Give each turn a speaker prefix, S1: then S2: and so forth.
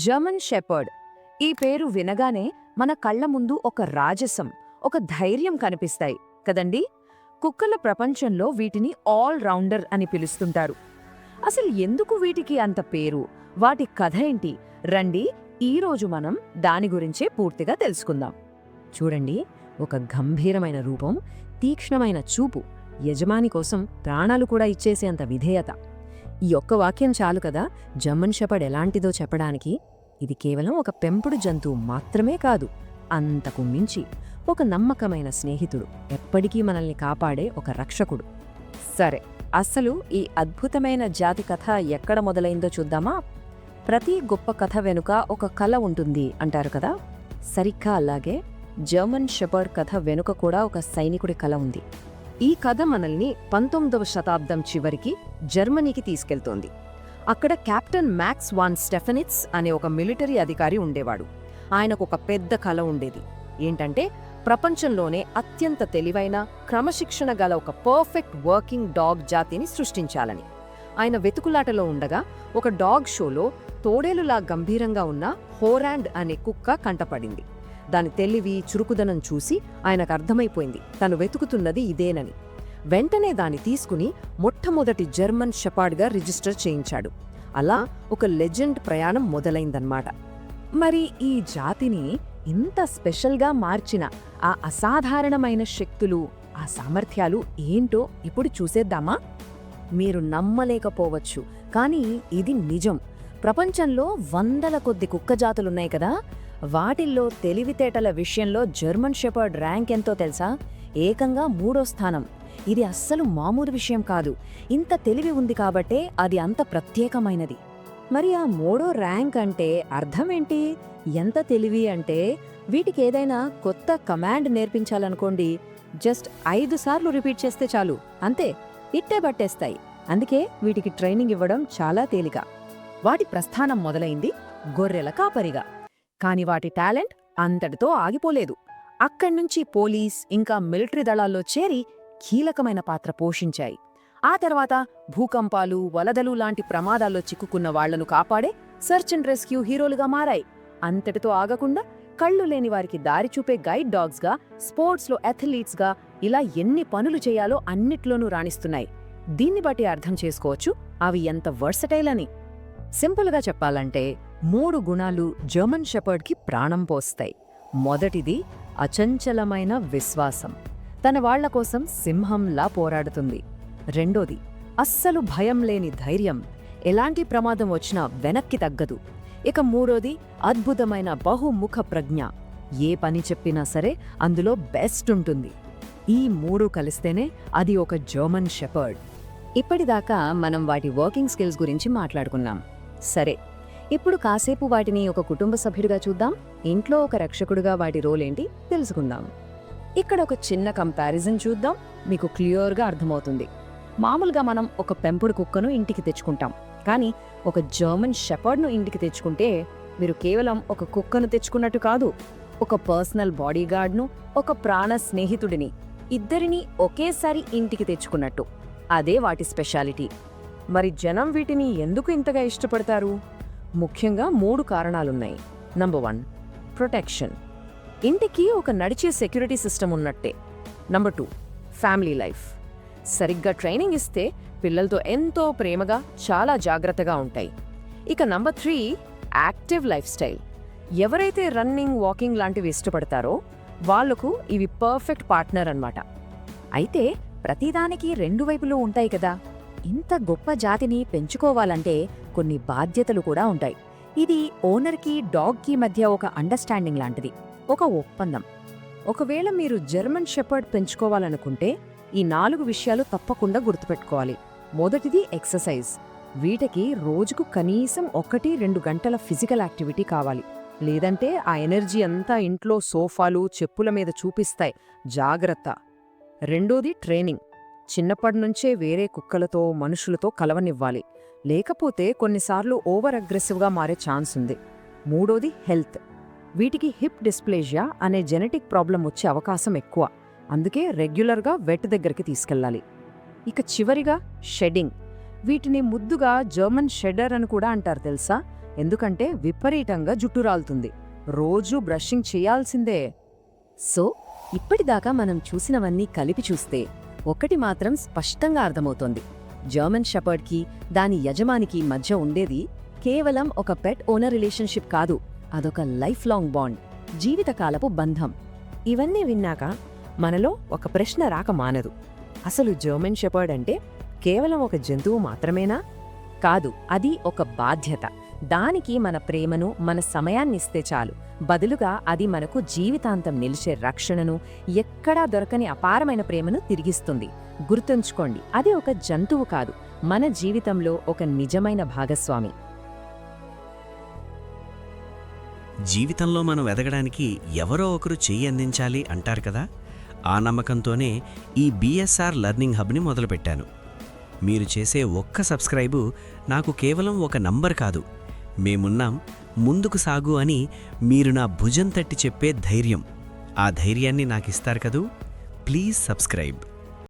S1: German shepherd. ఈ పేరు వినగానే మన కళ్ల ముందు ఒక రాజసం, ఒక ధైర్యం కనిపిస్తాయి కదండి. కుక్కల ప్రపంచంలో వీటిని ఆల్ రౌండర్ అని పిలుస్తుంటారు. అసలు ఎందుకు వీటికి అంత పేరు, వాటి కథ ఏంటి? రండి, ఈరోజు మనం దాని గురించే పూర్తిగా తెలుసుకుందాం. చూడండి, ఒక గంభీరమైన రూపం, తీక్ష్ణమైన చూపు, యజమాని కోసం ప్రాణాలు కూడా ఇచ్చేసేంత విధేయత. ఈ ఒక్క వాక్యం చాలు కదా జర్మన్ షెపర్డ్ ఎలాంటిదో చెప్పడానికి. ఇది కేవలం ఒక పెంపుడు జంతువు మాత్రమే కాదు, అంతకు మించి ఒక నమ్మకమైన స్నేహితుడు, ఎప్పటికీ మనల్ని కాపాడే ఒక రక్షకుడు. సరే, అసలు ఈ అద్భుతమైన జాతి కథ ఎక్కడ మొదలైందో చూద్దామా? ప్రతి గొప్ప కథ వెనుక ఒక కల ఉంటుంది అంటారు కదా, సరిగ్గా అలాగే జర్మన్ షెపర్డ్ కథ వెనుక కూడా ఒక సైనికుడి కల ఉంది. ఈ కథ మనల్ని 19వ శతాబ్దం చివరికి జర్మనీకి తీసుకెళ్తోంది. అక్కడ కెప్టెన్ మ్యాక్స్ వాన్ స్టెఫెనిట్స్ అనే ఒక మిలిటరీ అధికారి ఉండేవాడు. ఆయనకు ఒక పెద్ద కల ఉండేది. ఏంటంటే, ప్రపంచంలోనే అత్యంత తెలివైన, క్రమశిక్షణ గల ఒక పర్ఫెక్ట్ వర్కింగ్ డాగ్ జాతిని సృష్టించాలని. ఆయన వెతుకులాటలో ఉండగా ఒక డాగ్ షోలో తోడేలులా గంభీరంగా ఉన్న హోరాండ్ అనే కుక్క కంటపడింది. దాని తెలివి, చురుకుదనం చూసి ఆయనకు అర్థమైపోయింది తను వెతుకుతున్నది ఇదేనని. వెంటనే దాన్ని తీసుకుని మొట్టమొదటి జర్మన్ షెపర్డ్గా రిజిస్టర్ చేయించాడు. అలా ఒక లెజెండ్ ప్రయాణం మొదలైందన్నమాట. మరి ఈ జాతిని ఇంత స్పెషల్గా మార్చిన ఆ అసాధారణమైన శక్తులు, ఆ సామర్థ్యాలు ఏంటో ఇప్పుడు చూసేద్దామా? మీరు నమ్మలేకపోవచ్చు, కానీ ఇది నిజం. ప్రపంచంలో వందల కొద్ది కుక్క జాతులున్నాయి కదా, వాటిల్లో తెలివితేటల విషయంలో జర్మన్ షెపర్డ్ ర్యాంక్ ఎంతో తెలుసా? ఏకంగా 3వ స్థానం. ఇది అస్సలు మామూలు విషయం కాదు. ఇంత తెలివి ఉంది కాబట్టే అది అంత ప్రత్యేకమైనది. మరి ఆ 3వ ర్యాంక్ అంటే అర్థమేంటి? ఎంత తెలివి అంటే, వీటికి ఏదైనా కొత్త కమాండ్ నేర్పించాలనుకోండి, జస్ట్ 5 సార్లు రిపీట్ చేస్తే చాలు, అంతే, ఇట్టే పట్టేస్తాయి. అందుకే వీటికి ట్రైనింగ్ ఇవ్వడం చాలా తేలిక. వాటి ప్రస్థానం మొదలైంది గొర్రెల కాపరిగా. కాని వాటి టాలెంట్ అంతటితో ఆగిపోలేదు. అక్కడ్నుంచి పోలీస్ ఇంకా మిలిటరీ దళాల్లో చేరి కీలకమైన పాత్ర పోషించాయి. ఆ తర్వాత భూకంపాలు, వరదలు లాంటి ప్రమాదాల్లో చిక్కుకున్న వాళ్లను కాపాడే సర్చ్ అండ్ రెస్క్యూ హీరోలుగా మారాయి. అంతటితో ఆగకుండా కళ్ళు లేని వారికి దారి చూపే గైడ్ డాగ్స్గా, స్పోర్ట్స్లో అథ్లీట్స్గా, ఇలా ఎన్ని పనులు చేయాలో అన్నిట్లోనూ రాణిస్తున్నాయి. దీన్ని బట్టి అర్థం చేసుకోవచ్చు అవి ఎంత వర్సటైల్ అని. సింపుల్గా చెప్పాలంటే 3 గుణాలు జర్మన్ షెపర్డ్కి ప్రాణం పోస్తాయి. మొదటిది అచంచలమైన విశ్వాసం, తన వాళ్ల కోసం సింహంలా పోరాడుతుంది. రెండోది అస్సలు భయం లేని ధైర్యం, ఎలాంటి ప్రమాదం వచ్చినా వెనక్కి తగ్గదు. ఇక మూడోది అద్భుతమైన బహుముఖ ప్రజ్ఞ, ఏ పని చెప్పినా సరే అందులో బెస్ట్ ఉంటుంది. ఈ 3 కలిస్తేనే అది ఒక జర్మన్ షెపర్డ్. ఇప్పటిదాకా మనం వాటి వర్కింగ్ స్కిల్స్ గురించి మాట్లాడుకున్నాం. సరే, ఇప్పుడు కాసేపు వాటిని ఒక కుటుంబ సభ్యుడిగా చూద్దాం. ఇంట్లో ఒక రక్షకుడిగా వాటి రోల్ ఏంటి తెలుసుకుందాం. ఇక్కడ ఒక చిన్న కంపారిజన్ చూద్దాం, మీకు క్లియర్గా అర్థమవుతుంది. మామూలుగా మనం ఒక పెంపుడు కుక్కను ఇంటికి తెచ్చుకుంటాం, కానీ ఒక జర్మన్ షెపర్డ్ను ఇంటికి తెచ్చుకుంటే మీరు కేవలం ఒక కుక్కను తెచ్చుకున్నట్టు కాదు, ఒక పర్సనల్ బాడీగార్డ్ను, ఒక ప్రాణ స్నేహితుడిని, ఇద్దరినీ ఒకేసారి ఇంటికి తెచ్చుకున్నట్టు. అదే వాటి స్పెషాలిటీ. మరి జనం వీటిని ఎందుకు ఇంతగా ఇష్టపడతారు? ముఖ్యంగా 3 కారణాలున్నాయి. Number 1, protection. ఇంటికి ఒక నడిచే సెక్యూరిటీ సిస్టమ్ ఉన్నట్టే. Number 2, family life. సరిగ్గా ట్రైనింగ్ ఇస్తే పిల్లలతో ఎంతో ప్రేమగా, చాలా జాగ్రత్తగా ఉంటాయి. ఇక నంబర్ 3, యాక్టివ్ లైఫ్ స్టైల్. ఎవరైతే రన్నింగ్, వాకింగ్ లాంటివి ఇష్టపడతారో వాళ్లకు ఇవి పర్ఫెక్ట్ పార్ట్నర్ అన్నమాట. అయితే ప్రతిదానికి 2 వైపులు ఉంటాయి కదా. ఇంత గొప్ప జాతిని పెంచుకోవాలంటే కొన్ని బాధ్యతలు కూడా ఉంటాయి. ఇది ఓనర్కి, డాగ్కి మధ్య ఒక అండర్స్టాండింగ్ లాంటిది, ఒక ఒప్పందం. ఒకవేళ మీరు జర్మన్ షెపర్డ్ పెంచుకోవాలనుకుంటే ఈ 4 విషయాలు తప్పకుండా గుర్తుపెట్టుకోవాలి. మొదటిది ఎక్సర్సైజ్. వీటికి రోజుకు కనీసం 1-2 గంటల ఫిజికల్ యాక్టివిటీ కావాలి. లేదంటే ఆ ఎనర్జీ అంతా ఇంట్లో సోఫాలు, చెప్పుల మీద చూపిస్తాయి, జాగ్రత్త. రెండోది ట్రైనింగ్. చిన్నప్పటినుంచే వేరే కుక్కలతో, మనుషులతో కలవనివ్వాలి, లేకపోతే కొన్నిసార్లు ఓవర్ అగ్రెసివ్గా మారే ఛాన్స్ ఉంది. మూడోది హెల్త్. వీటికి హిప్ డిస్ప్లేజియా అనే జెనెటిక్ ప్రాబ్లం వచ్చే అవకాశం ఎక్కువ, అందుకే రెగ్యులర్గా వెట్ దగ్గరికి తీసుకెళ్లాలి. ఇక చివరిగా షెడ్డింగ్. వీటిని ముద్దుగా జర్మన్ షెడర్ అని కూడా అంటారు తెలుసా. ఎందుకంటే విపరీతంగా జుట్టు రాలుతుంది. రోజూ బ్రషింగ్ చేయాల్సిందే.
S2: సో ఇప్పటిదాకా మనం చూసినవన్నీ కలిపి చూస్తే ఒకటి మాత్రం స్పష్టంగా అర్థమవుతోంది. జర్మన్ షెపర్డ్కి దాని యజమానికి మధ్య ఉండేది కేవలం ఒక పెట్ ఓనర్ రిలేషన్షిప్ కాదు, అదొక లైఫ్ లాంగ్ బాండ్, జీవితకాలపు బంధం.
S1: ఇవన్నీ విన్నాక మనలో ఒక ప్రశ్న రాక మానదు. అసలు జర్మన్ షెపర్డ్ అంటే కేవలం ఒక జంతువు మాత్రమేనా? కాదు, అది ఒక బాధ్యత. దానికి మన ప్రేమను, మన సమయాన్నిస్తే చాలు. బదులుగా అది మనకు జీవితాంతం నిలిచే రక్షణను, ఎక్కడా దొరకని అపారమైన ప్రేమను తిరిగిస్తుంది. గుర్తుంచుకోండి, అది ఒక జంతువు కాదు, మన జీవితంలో ఒక నిజమైన భాగస్వామి.
S3: జీవితంలో మనం ఎదగడానికి ఎవరో ఒకరు చెయ్యి అందించాలి అంటారు కదా. ఆ నమ్మకంతోనే ఈ బీఎస్ఆర్ లెర్నింగ్ హబ్ని మొదలుపెట్టాను. మీరు చేసే ఒక్క సబ్స్క్రైబు నాకు కేవలం ఒక నంబర్ కాదు, మేమున్నాం, ముందుకు సాగు అని మీరు నా భుజం తట్టి చెప్పే ధైర్యం. ఆ ధైర్యాన్ని నాకిస్తారు కదూ. Please subscribe.